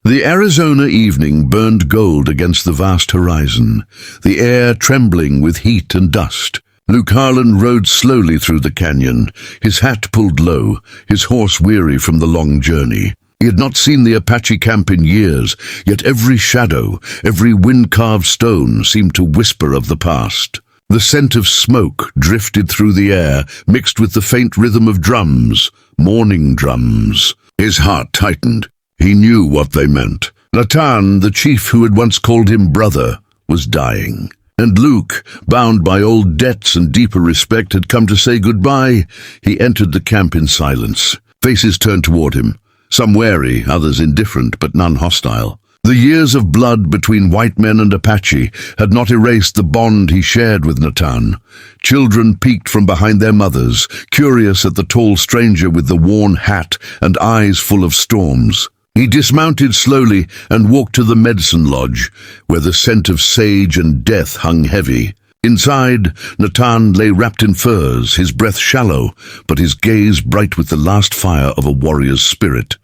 The Arizona evening burned gold against the vast horizon, the air trembling with heat and dust. Luke Harland rode slowly through the canyon, his hat pulled low, his horse weary from the long journey. He had not seen the Apache camp in years, yet every shadow, every wind-carved stone seemed to whisper of the past. The scent of smoke drifted through the air, mixed with the faint rhythm of drums, mourning drums. His heart tightened. He knew what they meant. Natan, the chief who had once called him brother, was dying. And Luke, bound by old debts and deeper respect, had come to say goodbye. He entered the camp in silence. Faces turned toward him, some wary, others indifferent, but none hostile. The years of blood between white men and Apache had not erased the bond he shared with Natan. Children peeked from behind their mothers, curious at the tall stranger with the worn hat and eyes full of storms. He dismounted slowly and walked to the medicine lodge, where the scent of sage and death hung heavy. Inside, Natan lay wrapped in furs, his breath shallow, but his gaze bright with the last fire of a warrior's spirit.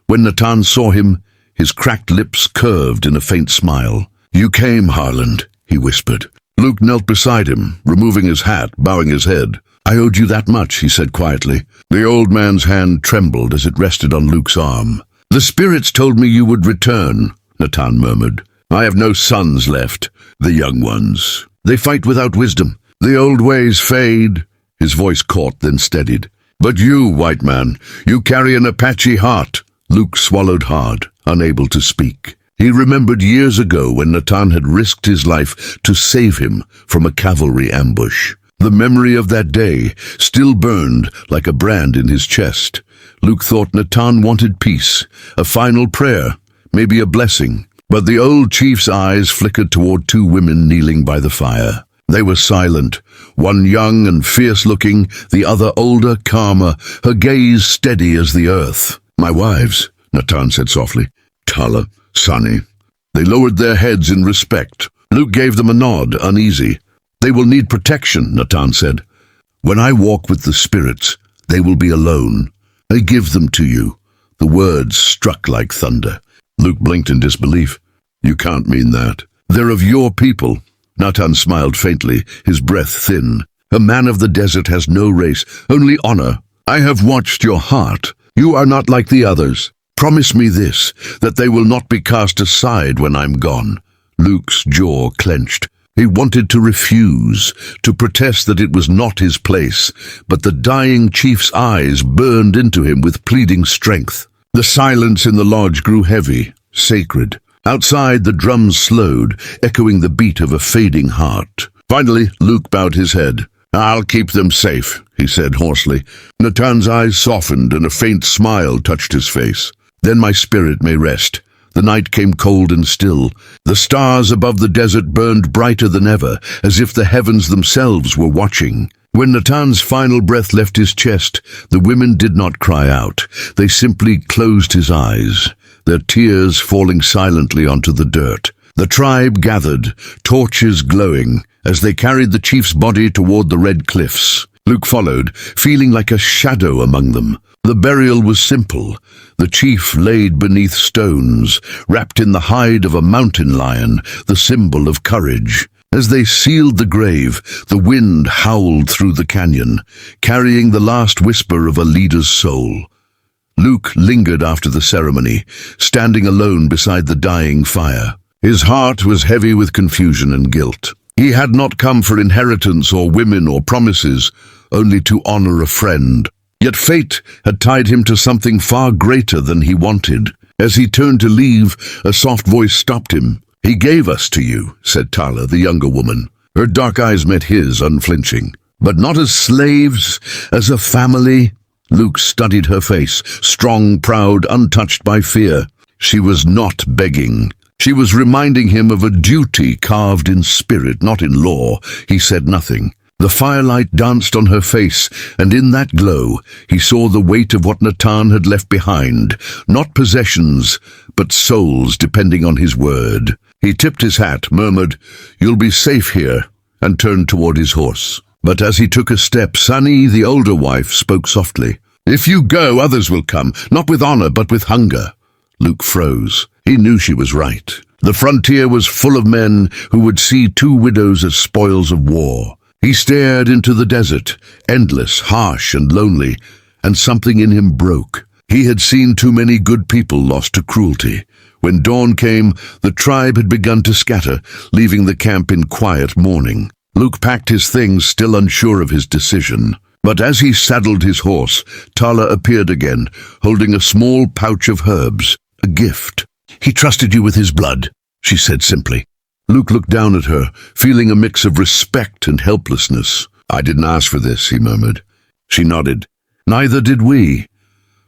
When Natan saw him, his cracked lips curved in a faint smile. "You came, Harland," he whispered. Luke knelt beside him, removing his hat, bowing his head. "I owed you that much," he said quietly. The old man's hand trembled as it rested on Luke's arm. "The spirits told me you would return," Natan murmured. "I have no sons left, the young ones. They fight without wisdom. The old ways fade." His voice caught, then steadied. "But you, white man, you carry an Apache heart." Luke swallowed hard, unable to speak. He remembered years ago when Natan had risked his life to save him from a cavalry ambush. The memory of that day still burned like a brand in his chest. Luke thought Natan wanted peace, a final prayer, maybe a blessing. But the old chief's eyes flickered toward two women kneeling by the fire. They were silent, one young and fierce-looking, the other older, calmer, her gaze steady as the earth. "My wives," Natan said softly. "Tala, Sani." They lowered their heads in respect. Luke gave them a nod, uneasy. "They will need protection," Natan said. "When I walk with the spirits, they will be alone. I give them to you." The words struck like thunder. Luke blinked in disbelief. "You can't mean that." "They're of your people." Natan smiled faintly, his breath thin. "A man of the desert has no race, only honor. I have watched your heart. You are not like the others. Promise me this, that they will not be cast aside when I'm gone." Luke's jaw clenched. He wanted to refuse, to protest that it was not his place, but the dying chief's eyes burned into him with pleading strength. The silence in the lodge grew heavy, sacred. Outside, the drums slowed, echoing the beat of a fading heart. Finally, Luke bowed his head. "I'll keep them safe," he said hoarsely. Natan's eyes softened and a faint smile touched his face. "Then my spirit may rest." The night came cold and still. The stars above the desert burned brighter than ever, as if the heavens themselves were watching. When Natan's final breath left his chest, the women did not cry out. They simply closed his eyes, their tears falling silently onto the dirt. The tribe gathered, torches glowing, as they carried the chief's body toward the red cliffs. Luke followed, feeling like a shadow among them. The burial was simple. The chief laid beneath stones, wrapped in the hide of a mountain lion, the symbol of courage. As they sealed the grave, the wind howled through the canyon, carrying the last whisper of a leader's soul. Luke lingered after the ceremony, standing alone beside the dying fire. His heart was heavy with confusion and guilt. He had not come for inheritance or women or promises, only to honor a friend. Yet fate had tied him to something far greater than he wanted. As he turned to leave, a soft voice stopped him. "He gave us to you," said Tala, the younger woman. Her dark eyes met his, unflinching. "But not as slaves, as a family." Luke studied her face, strong, proud, untouched by fear. She was not begging. She was reminding him of a duty carved in spirit, not in law. He said nothing. The firelight danced on her face, and in that glow he saw the weight of what Natan had left behind, not possessions, but souls depending on his word. He tipped his hat, murmured, "You'll be safe here," and turned toward his horse. But as he took a step, Sani, the older wife, spoke softly. "If you go, others will come, not with honor, but with hunger." Luke froze. He knew she was right. The frontier was full of men who would see two widows as spoils of war. He stared into the desert, endless, harsh, and lonely, and something in him broke. He had seen too many good people lost to cruelty. When dawn came, the tribe had begun to scatter, leaving the camp in quiet mourning. Luke packed his things, still unsure of his decision. But as he saddled his horse, Tala appeared again, holding a small pouch of herbs, a gift. "He trusted you with his blood," she said simply. Luke looked down at her, feeling a mix of respect and helplessness. "I didn't ask for this," he murmured. She nodded. "Neither did we."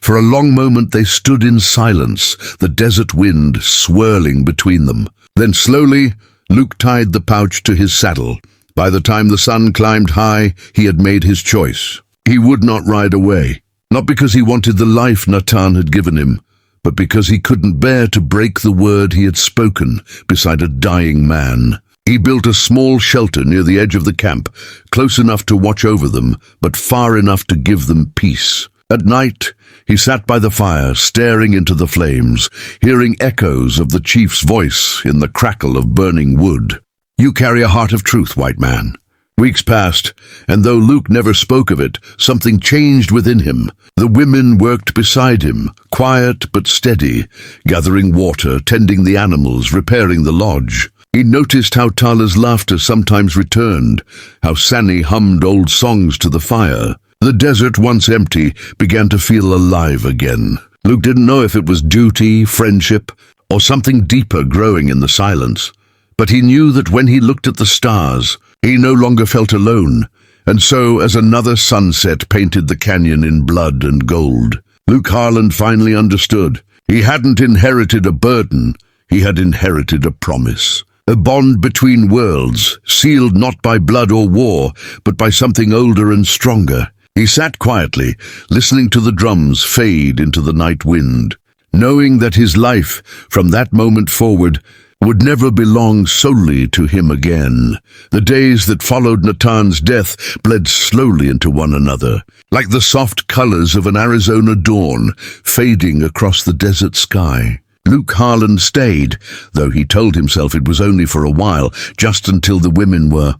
For a long moment they stood in silence, the desert wind swirling between them. Then slowly, Luke tied the pouch to his saddle. By the time the sun climbed high, he had made his choice. He would not ride away, not because he wanted the life Natan had given him, but because he couldn't bear to break the word he had spoken beside a dying man. He built a small shelter near the edge of the camp, close enough to watch over them, but far enough to give them peace. At night, he sat by the fire, staring into the flames, hearing echoes of the chief's voice in the crackle of burning wood. "You carry a heart of truth, white man." Weeks passed, and though Luke never spoke of it, something changed within him. The women worked beside him, quiet but steady, gathering water, tending the animals, repairing the lodge. He noticed how Tala's laughter sometimes returned, how Sani hummed old songs to the fire. The desert, once empty, began to feel alive again. Luke didn't know if it was duty, friendship, or something deeper growing in the silence. But he knew that when he looked at the stars, he no longer felt alone, and so as another sunset painted the canyon in blood and gold, Luke Harland finally understood. He hadn't inherited a burden, he had inherited a promise. A bond between worlds, sealed not by blood or war, but by something older and stronger. He sat quietly, listening to the drums fade into the night wind, knowing that his life, from that moment forward, would never belong solely to him again. The days that followed Natan's death bled slowly into one another, like the soft colors of an Arizona dawn fading across the desert sky. Luke Harland stayed, though he told himself it was only for a while, just until the women were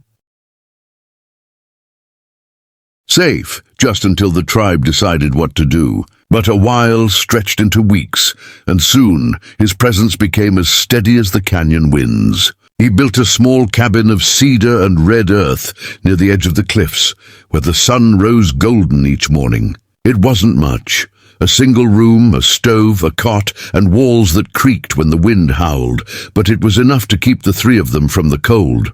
safe, just until the tribe decided what to do. But a while stretched into weeks, and soon his presence became as steady as the canyon winds. He built a small cabin of cedar and red earth near the edge of the cliffs, where the sun rose golden each morning. It wasn't much. A single room, a stove, a cot, and walls that creaked when the wind howled, but it was enough to keep the three of them from the cold.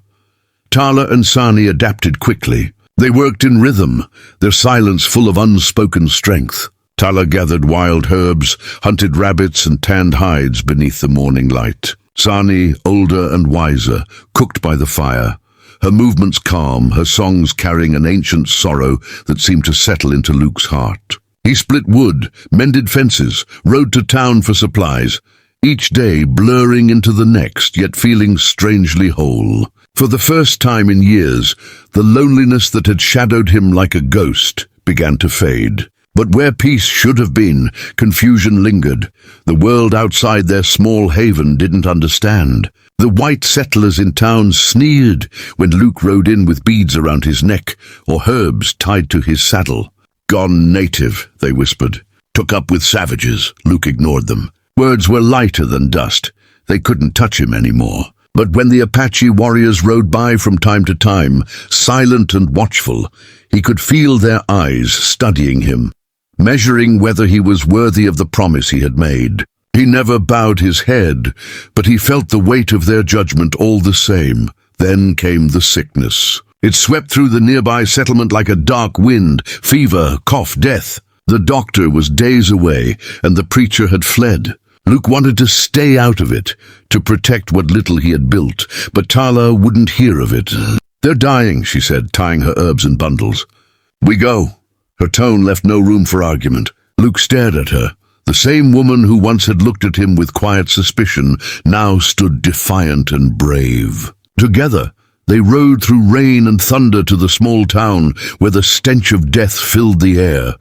Tala and Sani adapted quickly. They worked in rhythm, their silence full of unspoken strength. Tala gathered wild herbs, hunted rabbits, and tanned hides beneath the morning light. Sani, older and wiser, cooked by the fire, her movements calm, her songs carrying an ancient sorrow that seemed to settle into Luke's heart. He split wood, mended fences, rode to town for supplies, each day blurring into the next, yet feeling strangely whole. For the first time in years, the loneliness that had shadowed him like a ghost began to fade. But where peace should have been, confusion lingered. The world outside their small haven didn't understand. The white settlers in town sneered when Luke rode in with beads around his neck or herbs tied to his saddle. "Gone native," they whispered. "Took up with savages." Luke ignored them. Words were lighter than dust. They couldn't touch him anymore. But when the Apache warriors rode by from time to time, silent and watchful, he could feel their eyes studying him, measuring whether he was worthy of the promise he had made. He never bowed his head, but he felt the weight of their judgment all the same. Then came the sickness. It swept through the nearby settlement like a dark wind, fever, cough, death. The doctor was days away, and the preacher had fled. Luke wanted to stay out of it, to protect what little he had built, but Tala wouldn't hear of it. "They're dying," she said, tying her herbs in bundles. "We go." Her tone left no room for argument. Luke stared at her. The same woman who once had looked at him with quiet suspicion now stood defiant and brave. Together, they rode through rain and thunder to the small town where the stench of death filled the air.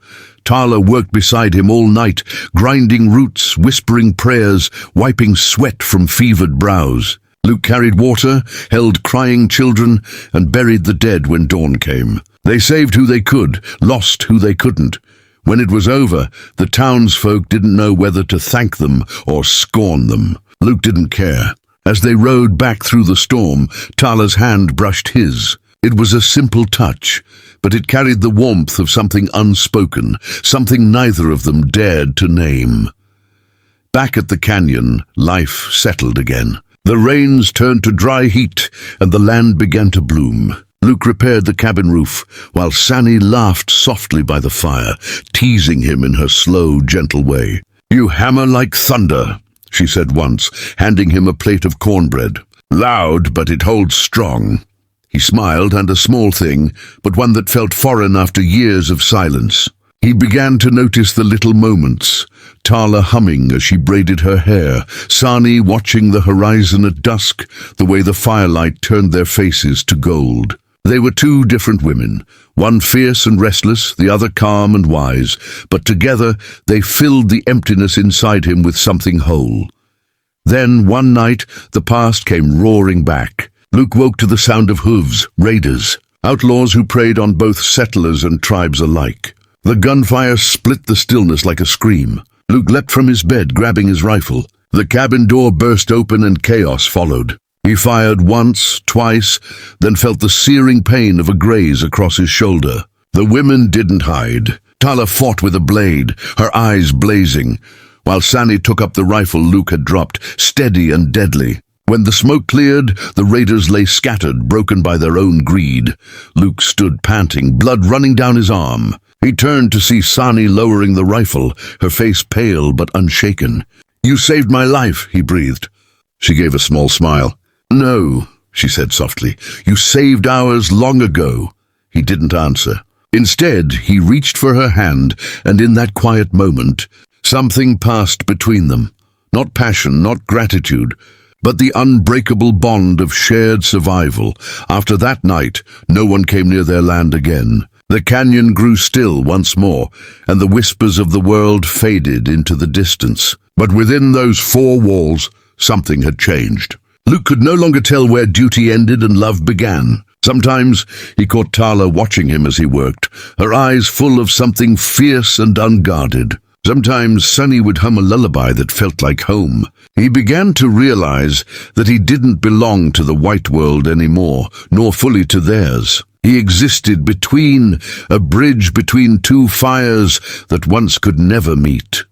Tala worked beside him all night, grinding roots, whispering prayers, wiping sweat from fevered brows. Luke carried water, held crying children, and buried the dead when dawn came. They saved who they could, lost who they couldn't. When it was over, the townsfolk didn't know whether to thank them or scorn them. Luke didn't care. As they rode back through the storm, Tala's hand brushed his. It was a simple touch, but it carried the warmth of something unspoken, something neither of them dared to name. Back at the canyon, life settled again. The rains turned to dry heat, and the land began to bloom. Luke repaired the cabin roof, while Sani laughed softly by the fire, teasing him in her slow, gentle way. "You hammer like thunder," she said once, handing him a plate of cornbread. "Loud, but it holds strong." He smiled, and a small thing, but one that felt foreign after years of silence. He began to notice the little moments, Tala humming as she braided her hair, Sani watching the horizon at dusk, the way the firelight turned their faces to gold. They were two different women, one fierce and restless, the other calm and wise, but together they filled the emptiness inside him with something whole. Then, one night, the past came roaring back. Luke woke to the sound of hooves, raiders, outlaws who preyed on both settlers and tribes alike. The gunfire split the stillness like a scream. Luke leapt from his bed, grabbing his rifle. The cabin door burst open and chaos followed. He fired once, twice, then felt the searing pain of a graze across his shoulder. The women didn't hide. Tala fought with a blade, her eyes blazing, while Sani took up the rifle Luke had dropped, steady and deadly. When the smoke cleared, the raiders lay scattered, broken by their own greed. Luke stood panting, blood running down his arm. He turned to see Sani lowering the rifle, her face pale but unshaken. "You saved my life," he breathed. She gave a small smile. "No," she said softly. "You saved ours long ago." He didn't answer. Instead, he reached for her hand, and in that quiet moment, something passed between them. Not passion, not gratitude, but the unbreakable bond of shared survival. After that night, no one came near their land again. The canyon grew still once more, and the whispers of the world faded into the distance. But within those four walls, something had changed. Luke could no longer tell where duty ended and love began. Sometimes he caught Tala watching him as he worked, her eyes full of something fierce and unguarded. Sometimes Sani would hum a lullaby that felt like home. He began to realize that he didn't belong to the white world anymore, nor fully to theirs. He existed between, a bridge between two fires that once could never meet.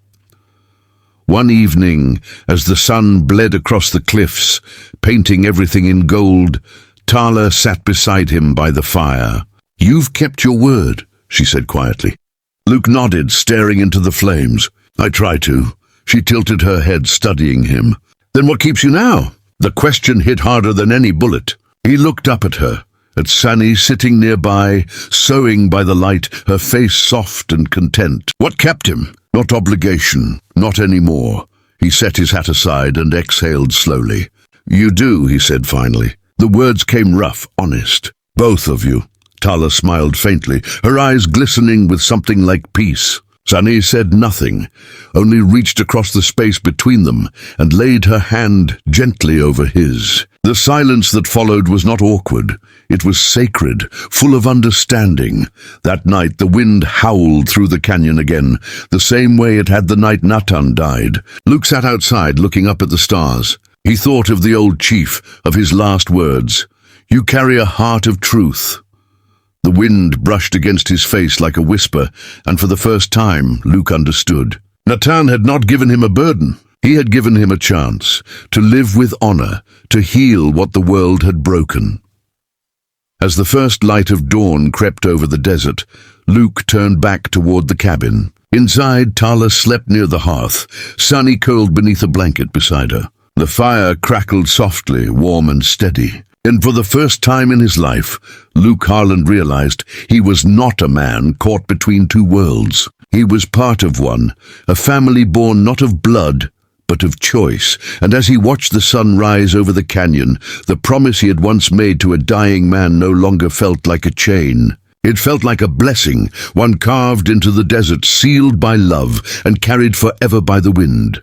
One evening, as the sun bled across the cliffs, painting everything in gold, Tala sat beside him by the fire. "You've kept your word," she said quietly. Luke nodded, staring into the flames. "I try to." She tilted her head, studying him. "Then what keeps you now?" The question hit harder than any bullet. He looked up at her, at Sani sitting nearby, sewing by the light, her face soft and content. What kept him? Not obligation, not anymore. He set his hat aside and exhaled slowly. "You do," he said finally. The words came rough, honest. "Both of you." Tala smiled faintly, her eyes glistening with something like peace. Sani said nothing, only reached across the space between them and laid her hand gently over his. The silence that followed was not awkward. It was sacred, full of understanding. That night the wind howled through the canyon again, the same way it had the night Natan died. Luke sat outside, looking up at the stars. He thought of the old chief, of his last words. "You carry a heart of truth." The wind brushed against his face like a whisper, and for the first time, Luke understood. Natan had not given him a burden. He had given him a chance to live with honor, to heal what the world had broken. As the first light of dawn crept over the desert, Luke turned back toward the cabin. Inside, Tala slept near the hearth, Sani curled beneath a blanket beside her. The fire crackled softly, warm and steady. And for the first time in his life, Luke Harland realized he was not a man caught between two worlds. He was part of one, a family born not of blood, but of choice. And as he watched the sun rise over the canyon, the promise he had once made to a dying man no longer felt like a chain. It felt like a blessing, one carved into the desert, sealed by love and carried forever by the wind.